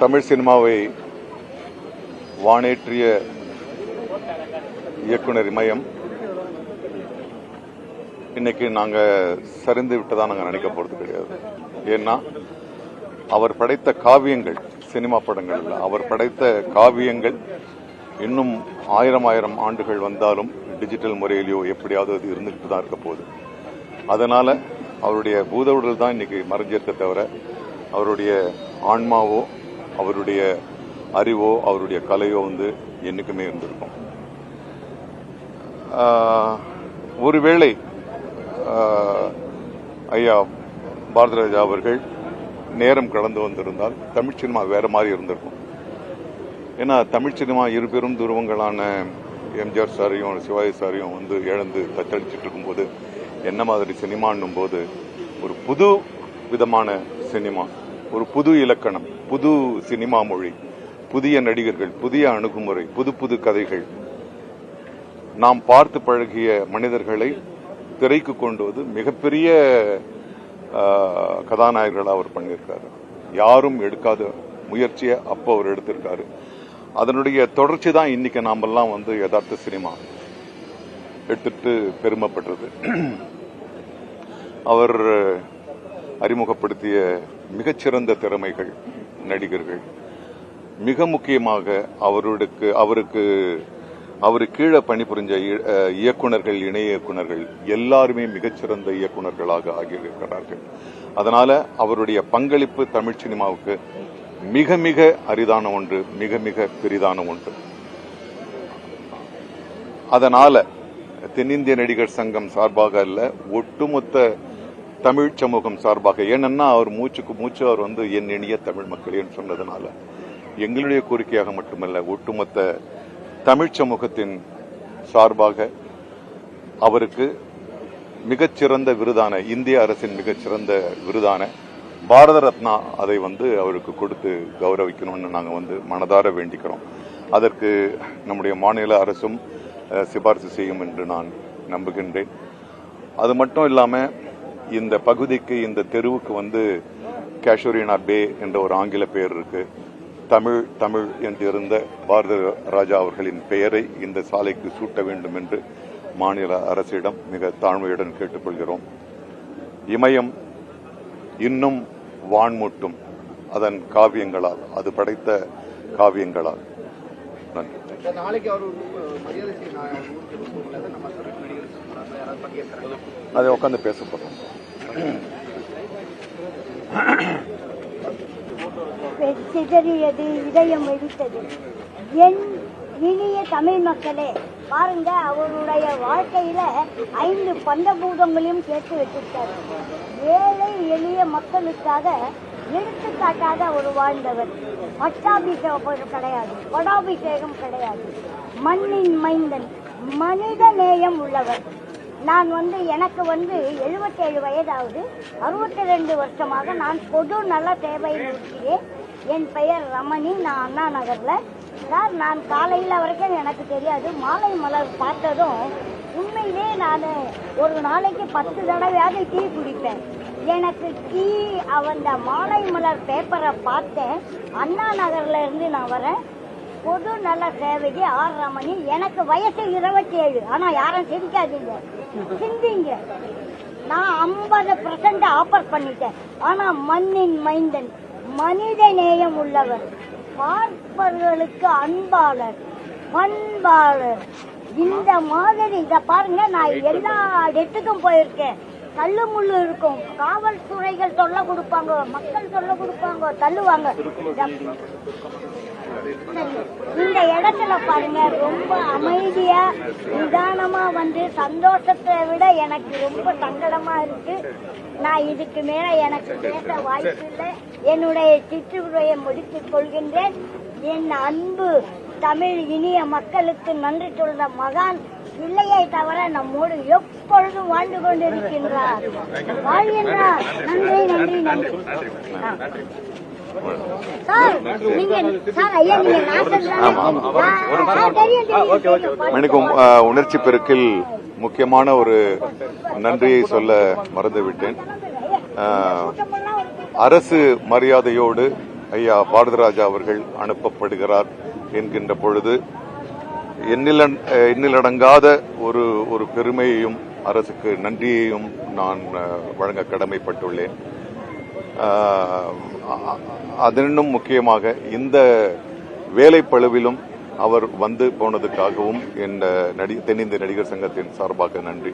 தமிழ் சினிமாவை வானேற்றிய இயக்குனர் இமயம் இன்னைக்கு நாங்க சரிந்து விட்டதா நாங்க நினைக்க போறது கிடையாது. ஏன்னா அவர் படைத்த காவியங்கள், சினிமா படங்கள் அவர் படைத்த காவியங்கள் இன்னும் ஆயிரம் ஆண்டுகள் வந்தாலும் டிஜிட்டல் முறையிலேயோ எப்படியாவது அது இருந்துகிட்டு தான் இருக்க போகுது. அதனால அவருடைய பூதவுடல் தான் இன்னைக்கு மறைஞ்சிருக்க தவிர அவருடைய ஆன்மாவோ அவருடைய அறிவோ அவருடைய கலையோ என்னைக்குமே இருந்திருக்கும். ஒருவேளை ஐயா பாரதிராஜா அவர்கள் நேரம் கடந்து வந்திருந்தால் தமிழ் சினிமா வேற மாதிரி இருந்திருக்கும். ஏன்னா தமிழ் சினிமா இரு பெரும் துருவங்களான எம்ஜிஆர் சாரையும் சிவாஜி சாரையும் இழந்து தத்தளிச்சுட்டு இருக்கும்போது என்ன மாதிரி சினிமான்னும் போது ஒரு புது விதமான சினிமா, ஒரு புது இலக்கணம், புது சினிமா மொழி, புதிய நடிகர்கள், புதிய அணுகுமுறை, புது புது கதைகள், நாம் பார்த்து பழகிய மனிதர்களை திரைக்கு கொண்டு வந்து மிகப்பெரிய கதாநாயகர்களாக அவர் பண்ணியிருக்காரு. யாரும் எடுக்காத முயற்சியை அப்போ அவர் எடுத்திருக்காரு. அதனுடைய தொடர்ச்சி தான் இன்னைக்கு நாமெல்லாம் யதார்த்த சினிமா எடுத்துட்டு பெருமைப்படுறது. அவர் அறிமுகப்படுத்திய மிகச்சிறந்த திறமைகள், நடிகர்கள், மிக முக்கியமாக அவருக்கு கீழே பணிபுரிஞ்ச இயக்குநர்கள், இணை இயக்குநர்கள் எல்லாருமே மிகச்சிறந்த இயக்குநர்களாக ஆகியிருக்கிறார்கள். அதனால அவருடைய பங்களிப்பு தமிழ் சினிமாவுக்கு மிக மிக அரிதான ஒன்று, மிக மிக பெரிதான ஒன்று. அதனால தென்னிந்திய நடிகர் சங்கம் சார்பாக அல்ல, ஒட்டுமொத்த தமிழ் சமூகம் சார்பாக, ஏனென்னா அவர் மூச்சுக்கு மூச்சு அவர் என் இனிய தமிழ் மக்களேன்னு சொன்னதுனால எங்களுடைய கோரிக்கையாக மட்டுமல்ல, ஒட்டுமொத்த தமிழ் சமூகத்தின் சார்பாக அவருக்கு மிகச்சிறந்த விருதான, இந்திய அரசின் மிகச்சிறந்த விருதான பாரத ரத்னா அதை அவருக்கு கொடுத்து கௌரவிக்கணும்னு நாங்கள் மனதார வேண்டிக்கிறோம். அதற்கு நம்முடைய மாநில அரசும் சிபாரிசு செய்யும் என்று நான் நம்புகின்றேன். அது மட்டும் இல்லாம இந்த பகுதிக்கு, இந்த தெருவுக்கு கேஷோரினா பே என்ற ஒரு ஆங்கில பெயர் இருக்கு. தமிழ் தமிழ் என்றிருந்த பாரத ராஜா அவர்களின் பெயரை இந்த சாலைக்கு சூட்ட வேண்டும் என்று மாநில அரசிடம் மிக தாழ்மையுடன் கேட்டுக்கொள்கிறோம். இமயம் இன்னும் வான்மூட்டும் அதன் காவியங்களால், அது படைத்த காவியங்களால். நன்றி. அதை உட்காந்து பேச போறோம். சிதறியது, இதயம் வெடித்தது. என் இனிய தமிழ் மக்களே, பாருங்க, அவருடைய வாழ்க்கையில 5 பஞ்சபூதங்களையும் சேர்த்து வச்சிருக்காரு. ஏழை எளிய மக்களுக்காக எடுத்துக்காட்டாக அவர் வாழ்ந்தவர். பட்டாபிஷேகம் கிடையாது, படாபிஷேகம் கிடையாது. மண்ணின் மைந்தன், மனித நேயம் உள்ளவர். நான் எனக்கு 77 வயதாவது. 62 வருஷமாக நான் பொது நல சேவையில் இருக்கிறேன். என் பெயர் ரமணி. நான் அண்ணா நகர்ல சார். நான் காலையில் வரைக்கும் எனக்கு தெரியாது. மாலை மலர் பார்த்ததும் உண்மையிலே நான் ஒரு நாளைக்கு 10 தடவையாவது டீ குடிப்பேன். எனக்கு டீ அந்த மாலை மலர் பேப்பரை பார்த்தேன். அண்ணா நகர்ல இருந்து நான் வரேன். பொது நல சேவைக்கு ஆர் ரமணி. எனக்கு வயசு 27. ஆனா யாரும் சிரிக்காதீங்க, சிந்திங்க. நான் 50% ஆஃபர் பண்ணிட்டேன். ஆனா மண்ணின் மைந்தன், மனித நேயம் உள்ளவர், பார்ப்பவர்களுக்கு அன்பாளர், பண்பாளர். இந்த மாதிரி இத பாருங்க, நான் எல்லா இடத்துக்கும் போயிருக்கேன். தள்ளு முள்ளு இருக்கும், காவல்துறைகள் சொல்ல கொடுப்பாங்க, மக்கள் சொல்ல கொடுப்பாங்க, தள்ளுவாங்க. இந்த இடத்துல பாருங்க, ரொம்ப அமைதியா நிதானமா சந்தோஷத்தை விட எனக்கு ரொம்ப சங்கடமா இருக்கு. நான் இதுக்கு மேல எனக்கு பேச வாய்ப்பு இல்லை. என்னுடைய சிற்றுரையை முடித்துக் கொள்கின்றேன். என் அன்பு தமிழ் இனிய மக்களுக்கு நன்றி சொல்ற மகான் இல்லையை தவிர நம்மோடு எப்பொழுதும் வாழ்ந்து கொண்டிருக்கின்றார், வாழ்கின்றார். நன்றி நன்றி நன்றி. உணர்ச்சி பெருக்கில் முக்கியமான ஒரு நன்றியை சொல்ல மறந்துவிட்டேன். அரசு மரியாதையோடு ஐயா பாரதிராஜா அவர்கள் அனுப்பப்படுகிறார் என்கின்ற பொழுது எண்ணிலடங்காத ஒரு பெருமையையும் அரசுக்கு நன்றியையும் நான் வழங்க கடமைப்பட்டுள்ளேன். அதனும் முக்கியமாக இந்த வேலைப்பளுவிலும் அவர் வந்து போனதுக்காகவும் தென்னிந்திய நடிகர் சங்கத்தின் சார்பாக நன்றி.